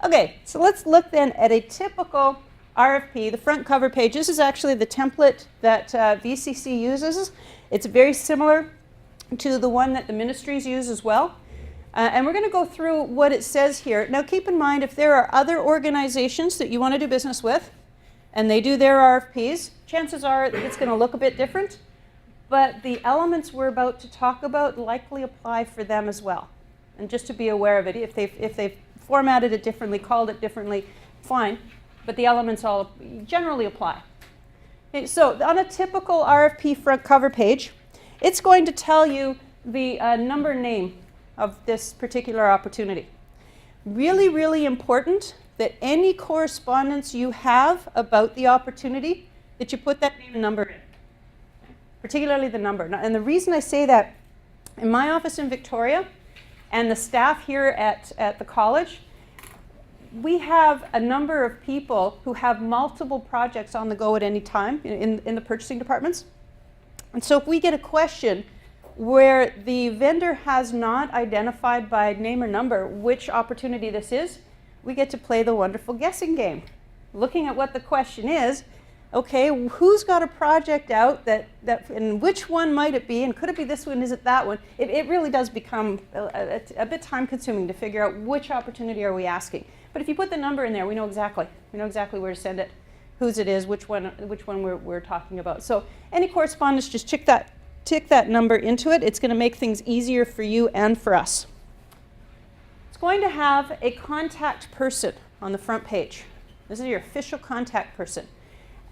Okay, so let's look then at a typical RFP, the front cover page. This is actually the template that VCC uses. It's very similar to the one that the ministries use as well. And we're going to go through what it says here. Now keep in mind, if there are other organizations that you want to do business with, and they do their RFPs, chances are it's going to look a bit different. But the elements we're about to talk about likely apply for them as well. And just to be aware of it, if they've formatted it differently, called it differently, fine. But the elements all generally apply. Okay, so on a typical RFP front cover page, it's going to tell you the number name of this particular opportunity. Really, really important that any correspondence you have about the opportunity, that you put that name and number in, particularly the number. And the reason I say that, in my office in Victoria and the staff here at the college, we have a number of people who have multiple projects on the go at any time in the purchasing departments. And so if we get a question where the vendor has not identified by name or number which opportunity this is, we get to play the wonderful guessing game. Looking at what the question is, okay, who's got a project out and which one might it be, and could it be this one, is it that one? It really does become a bit time consuming to figure out which opportunity are we asking. But if you put the number in there, we know exactly where to send it, whose it is, which one we're talking about. So any correspondence, just tick that number into it. It's going to make things easier for you and for us. It's going to have a contact person on the front page. This is your official contact person.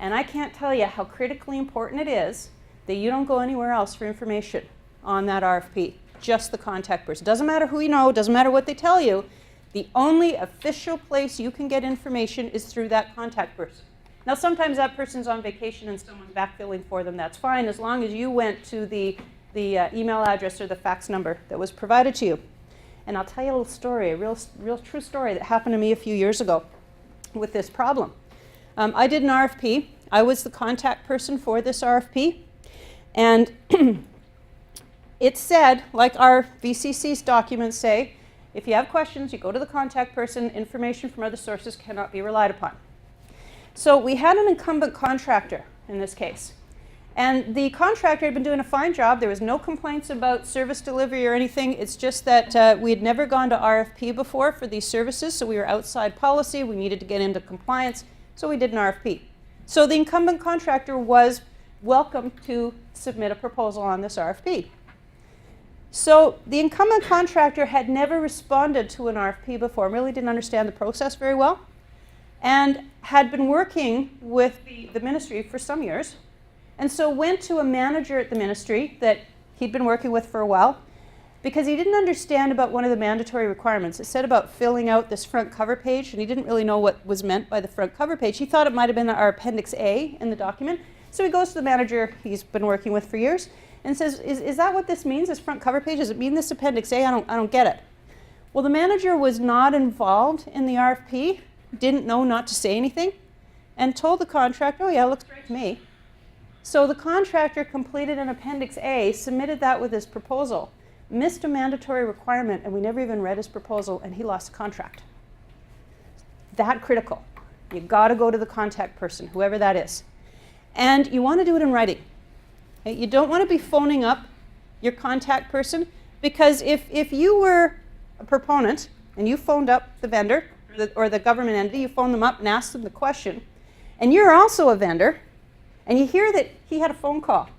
And I can't tell you how critically important it is that you don't go anywhere else for information on that RFP. Just the contact person. Doesn't matter who you know, doesn't matter what they tell you. The only official place you can get information is through that contact person. Now sometimes that person's on vacation and someone's backfilling for them, that's fine, as long as you went to the email address or the fax number that was provided to you. And I'll tell you a little story, a real true story that happened to me a few years ago with this problem. I did an RFP. I was the contact person for this RFP. And it said, like our VCC's documents say, if you have questions, you go to the contact person. Information from other sources cannot be relied upon. So we had an incumbent contractor in this case. And the contractor had been doing a fine job. There was no complaints about service delivery or anything. It's just that we had never gone to RFP before for these services, so we were outside policy. We needed to get into compliance, so we did an RFP. So the incumbent contractor was welcome to submit a proposal on this RFP. So the incumbent contractor had never responded to an RFP before, really didn't understand the process very well, and had been working with the ministry for some years. And so went to a manager at the ministry that he'd been working with for a while because he didn't understand about one of the mandatory requirements. It said about filling out this front cover page, and he didn't really know what was meant by the front cover page. He thought it might have been our Appendix A in the document. So he goes to the manager he's been working with for years and says, is that what this means, this front cover page? Does it mean this Appendix A? I don't get it. Well, the manager was not involved in the RFP, didn't know not to say anything, and told the contractor, oh yeah, it looks great to me. So the contractor completed an Appendix A, submitted that with his proposal, missed a mandatory requirement, and we never even read his proposal, and he lost the contract. That critical. You got to go to the contact person, whoever that is. And you want to do it in writing. Okay? You don't want to be phoning up your contact person, because if you were a proponent and you phoned up the vendor or the government entity, you phoned them up and asked them the question, and you're also a vendor, and you hear that he had a phone call.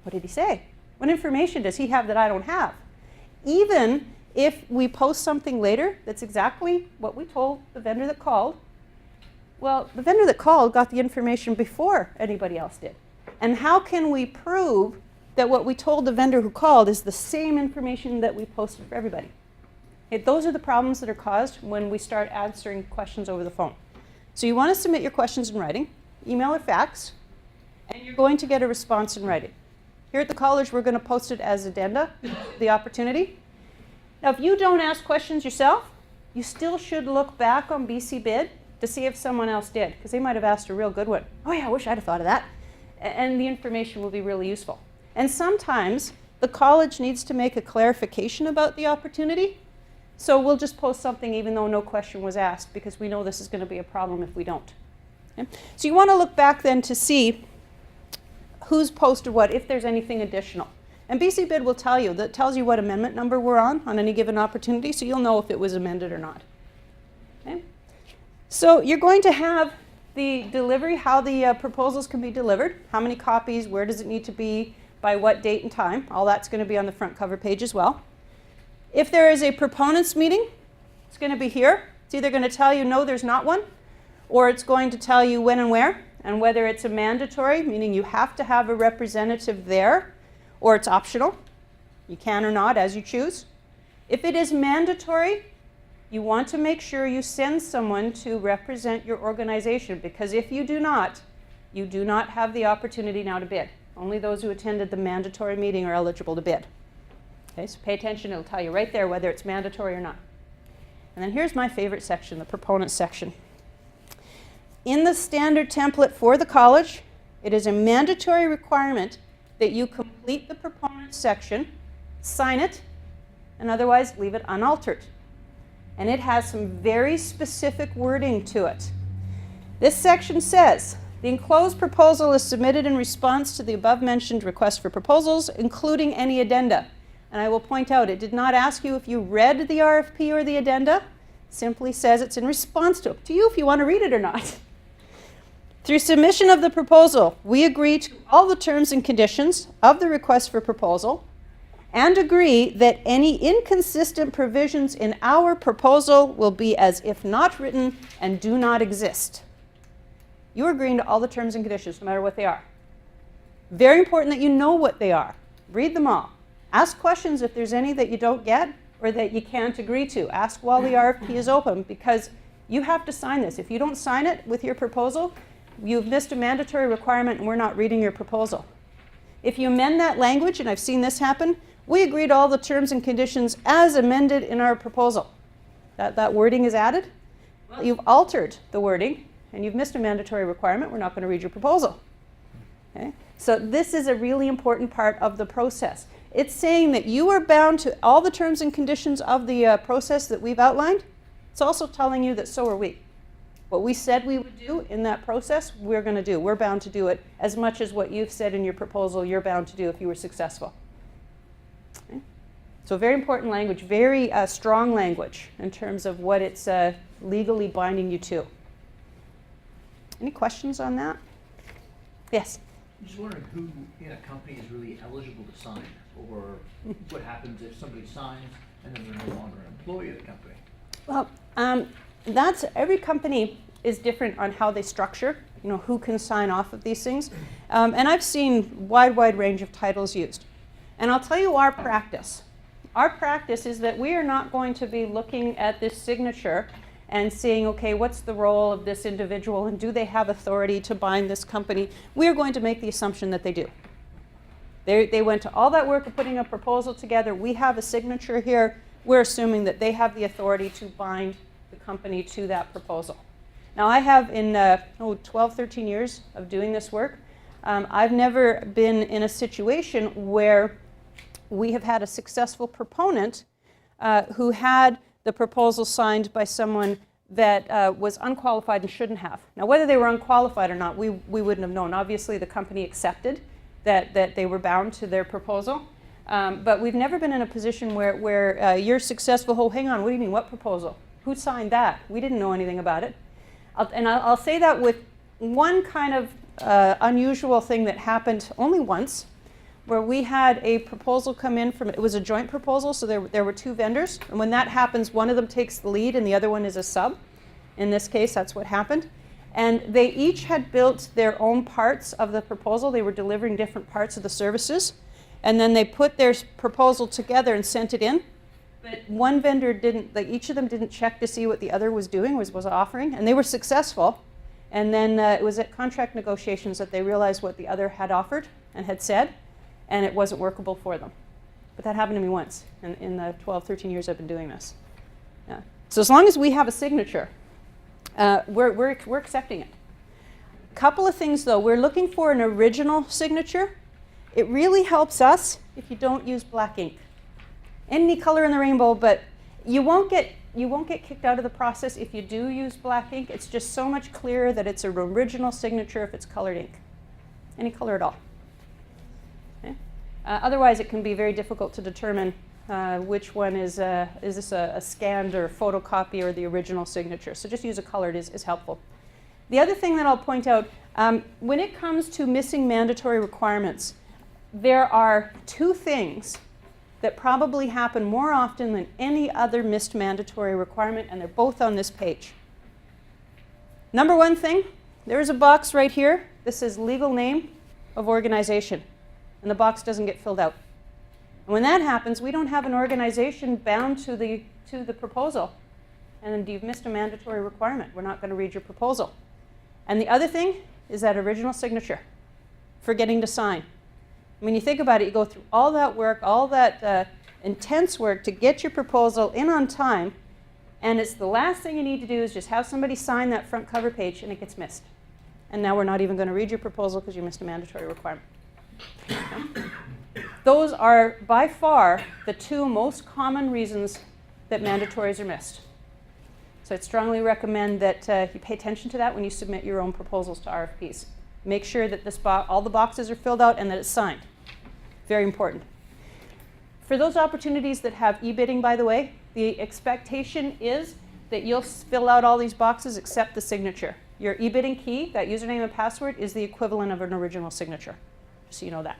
What did he say? What information does he have that I don't have? Even if we post something later that's exactly what we told the vendor that called, well, the vendor that called got the information before anybody else did. And how can we prove that what we told the vendor who called is the same information that we posted for everybody? Okay, those are the problems that are caused when we start answering questions over the phone. So you want to submit your questions in writing, email or fax, and you're going to get a response in writing. Here at the college, we're going to post it as addenda, the opportunity. Now, if you don't ask questions yourself, you still should look back on BC Bid to see if someone else did, because they might have asked a real good one. Oh yeah, I wish I'd have thought of that. And the information will be really useful. And sometimes the college needs to make a clarification about the opportunity. So we'll just post something even though no question was asked, because we know this is going to be a problem if we don't. Okay? So you want to look back then to see who's posted what, if there's anything additional. And BC Bid will tell you, that tells you what amendment number we're on any given opportunity, so you'll know if it was amended or not. Okay? So you're going to have the delivery, how the proposals can be delivered, how many copies, where does it need to be, by what date and time. All that's going to be on the front cover page as well. If there is a proponents meeting, it's going to be here. It's either going to tell you no, there's not one, or it's going to tell you when and where, and whether it's a mandatory, meaning you have to have a representative there, or it's optional. You can or not as you choose. If it is mandatory, you want to make sure you send someone to represent your organization, because if you do not have the opportunity now to bid. Only those who attended the mandatory meeting are eligible to bid. Okay, so pay attention, it'll tell you right there whether it's mandatory or not. And then here's my favorite section, the proponent section. In the standard template for the college, it is a mandatory requirement that you complete the proponent section, sign it, and otherwise leave it unaltered. And it has some very specific wording to it. This section says, the enclosed proposal is submitted in response to the above-mentioned request for proposals, including any addenda. And I will point out, it did not ask you if you read the RFP or the addenda. It simply says it's in response to it. To you if you want to read it or not. Through submission of the proposal, we agree to all the terms and conditions of the request for proposal and agree that any inconsistent provisions in our proposal will be as if not written and do not exist. You're agreeing to all the terms and conditions, no matter what they are. Very important that you know what they are. Read them all. Ask questions if there's any that you don't get or that you can't agree to. Ask while the RFP is open, because you have to sign this. If you don't sign it with your proposal, you've missed a mandatory requirement and we're not reading your proposal. If you amend that language, and I've seen this happen, we agree to all the terms and conditions as amended in our proposal. That wording is added. Well, you've altered the wording and you've missed a mandatory requirement. We're not going to read your proposal. Okay? So this is a really important part of the process. It's saying that you are bound to all the terms and conditions of the process that we've outlined. It's also telling you that so are we. What we said we would do in that process, we're going to do. We're bound to do it as much as what you've said in your proposal you're bound to do if you were successful. Okay? So very important language, very strong language in terms of what it's legally binding you to. Any questions on that? Yes? I'm just wondering who in a company is really eligible to sign, or what happens if somebody signs and then they're no longer an employee of the company? Well, every company is different on how they structure, who can sign off of these things. And I've seen wide range of titles used. And I'll tell you our practice. Our practice is that we are not going to be looking at this signature and seeing, okay, what's the role of this individual and do they have authority to bind this company? We are going to make the assumption that they do. They went to all that work of putting a proposal together. We have a signature here. We're assuming that they have the authority to bind the company to that proposal. Now I have in 12, 13 years of doing this work, I've never been in a situation where we have had a successful proponent who had the proposal signed by someone that was unqualified and shouldn't have. Now whether they were unqualified or not, we wouldn't have known. Obviously the company accepted that they were bound to their proposal. But we've never been in a position where you're successful. Oh, hang on, what do you mean, what proposal? Who signed that? We didn't know anything about it. I'll say that with one kind of unusual thing that happened only once, where we had a proposal come in it was a joint proposal, so there were two vendors, and when that happens, one of them takes the lead and the other one is a sub. In this case, that's what happened. And they each had built their own parts of the proposal. They were delivering different parts of the services. And then they put their proposal together and sent it in. But one vendor didn't, each of them didn't check to see what the other was doing, was offering. And they were successful. And then it was at contract negotiations that they realized what the other had offered and had said, and it wasn't workable for them. But that happened to me once in the 12, 13 years I've been doing this. Yeah. So as long as we have a signature, we're accepting it. A couple of things though, we're looking for an original signature. It really helps us if you don't use black ink. Any color in the rainbow, but You won't get kicked out of the process if you do use black ink. It's just so much clearer that it's an original signature if it's colored ink, any color at all. Okay? Otherwise, it can be very difficult to determine which one is this a scanned or photocopy or the original signature. So just use a colored is helpful. The other thing that I'll point out, when it comes to missing mandatory requirements, there are two things that probably happen more often than any other missed mandatory requirement, and they're both on this page. Number one thing, there's a box right here. This is legal name of organization, and the box doesn't get filled out. And when that happens, we don't have an organization bound to the proposal, and then you've missed a mandatory requirement. We're not going to read your proposal. And the other thing is that original signature, forgetting to sign. When you think about it, you go through all that work, all that intense work to get your proposal in on time, and it's the last thing you need to do is just have somebody sign that front cover page, and it gets missed. And now we're not even going to read your proposal because you missed a mandatory requirement. Okay? Those are by far the two most common reasons that mandatories are missed. So I'd strongly recommend that you pay attention to that when you submit your own proposals to RFPs. Make sure that all the boxes are filled out and that it's signed. Very important. For those opportunities that have e-bidding, by the way, the expectation is that you'll fill out all these boxes except the signature. Your e-bidding key, that username and password, is the equivalent of an original signature, just so you know that.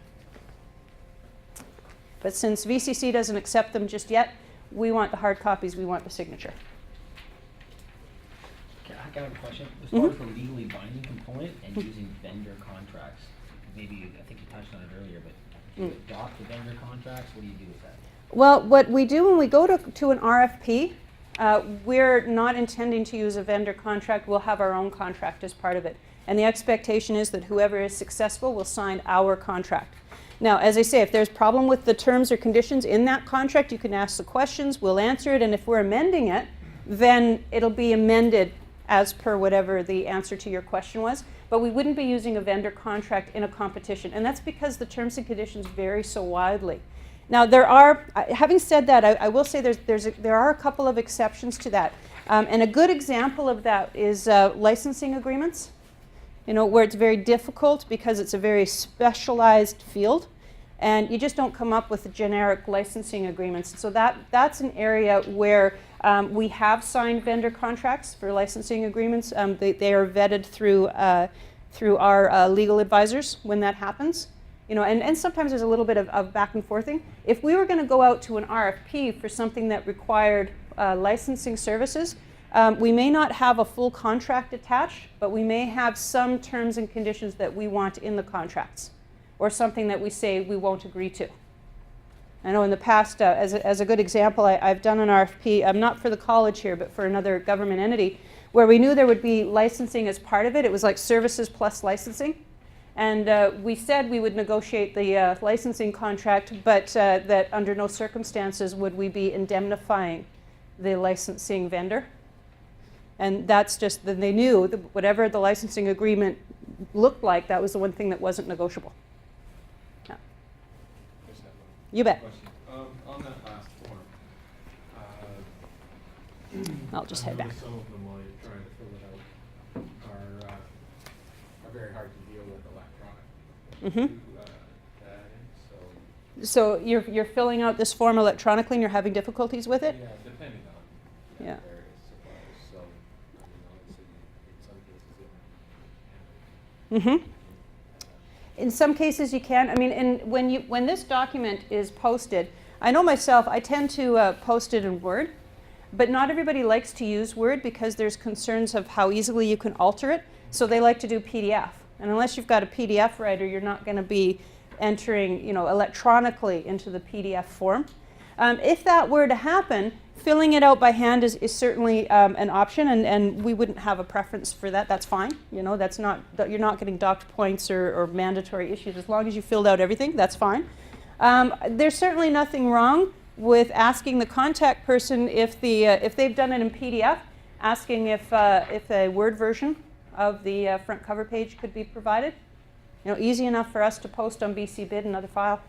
But since VCC doesn't accept them just yet, we want the hard copies, we want the signature. I have a question. As far as the legally binding component and using vendor contracts, maybe I think you touched on it earlier, but do you adopt the vendor contracts? What do you do with that? Well, what we do when we go to an RFP, we're not intending to use a vendor contract. We'll have our own contract as part of it. And the expectation is that whoever is successful will sign our contract. Now, as I say, if there's a problem with the terms or conditions in that contract, you can ask the questions, we'll answer it, and if we're amending it, then it'll be amended as per whatever the answer to your question was. But we wouldn't be using a vendor contract in a competition, and that's because the terms and conditions vary so widely. Now, there are, having said that, I will say there are a couple of exceptions to that. And a good example of that is licensing agreements, where it's very difficult because it's a very specialized field, and you just don't come up with generic licensing agreements. So that's an area where we have signed vendor contracts for licensing agreements. They are vetted through our legal advisors when that happens. And sometimes there's a little bit of back and forthing. If we were going to go out to an RFP for something that required licensing services, we may not have a full contract attached, but we may have some terms and conditions that we want in the contracts, or something that we say we won't agree to. I know in the past, as a good example, I've done an RFP, not for the college here, but for another government entity, where we knew there would be licensing as part of it. It was like services plus licensing. And we said we would negotiate the licensing contract, but that under no circumstances would we be indemnifying the licensing vendor. And that's just that they knew that whatever the licensing agreement looked like, that was the one thing that wasn't negotiable. Yeah. You bet. On that last form, I'll just head back. some of them while you're trying to fill it out are very hard to deal with electronically. So you're filling out this form electronically and you're having difficulties with it? Yeah, depending on Yeah. various suppliers. So, obviously, in some cases, In some cases you can. I mean, when this document is posted, I know myself, I tend to post it in Word, but not everybody likes to use Word because there's concerns of how easily you can alter it. So they like to do PDF. And unless you've got a PDF writer, you're not going to be entering, electronically into the PDF form. If that were to happen, filling it out by hand is certainly an option, and we wouldn't have a preference for that. That's fine. That's not, you're not getting docked points or mandatory issues. As long as you filled out everything, that's fine. There's certainly nothing wrong with asking the contact person if they've done it in PDF, asking if a Word version of the front cover page could be provided. Easy enough for us to post on BC Bid, another file.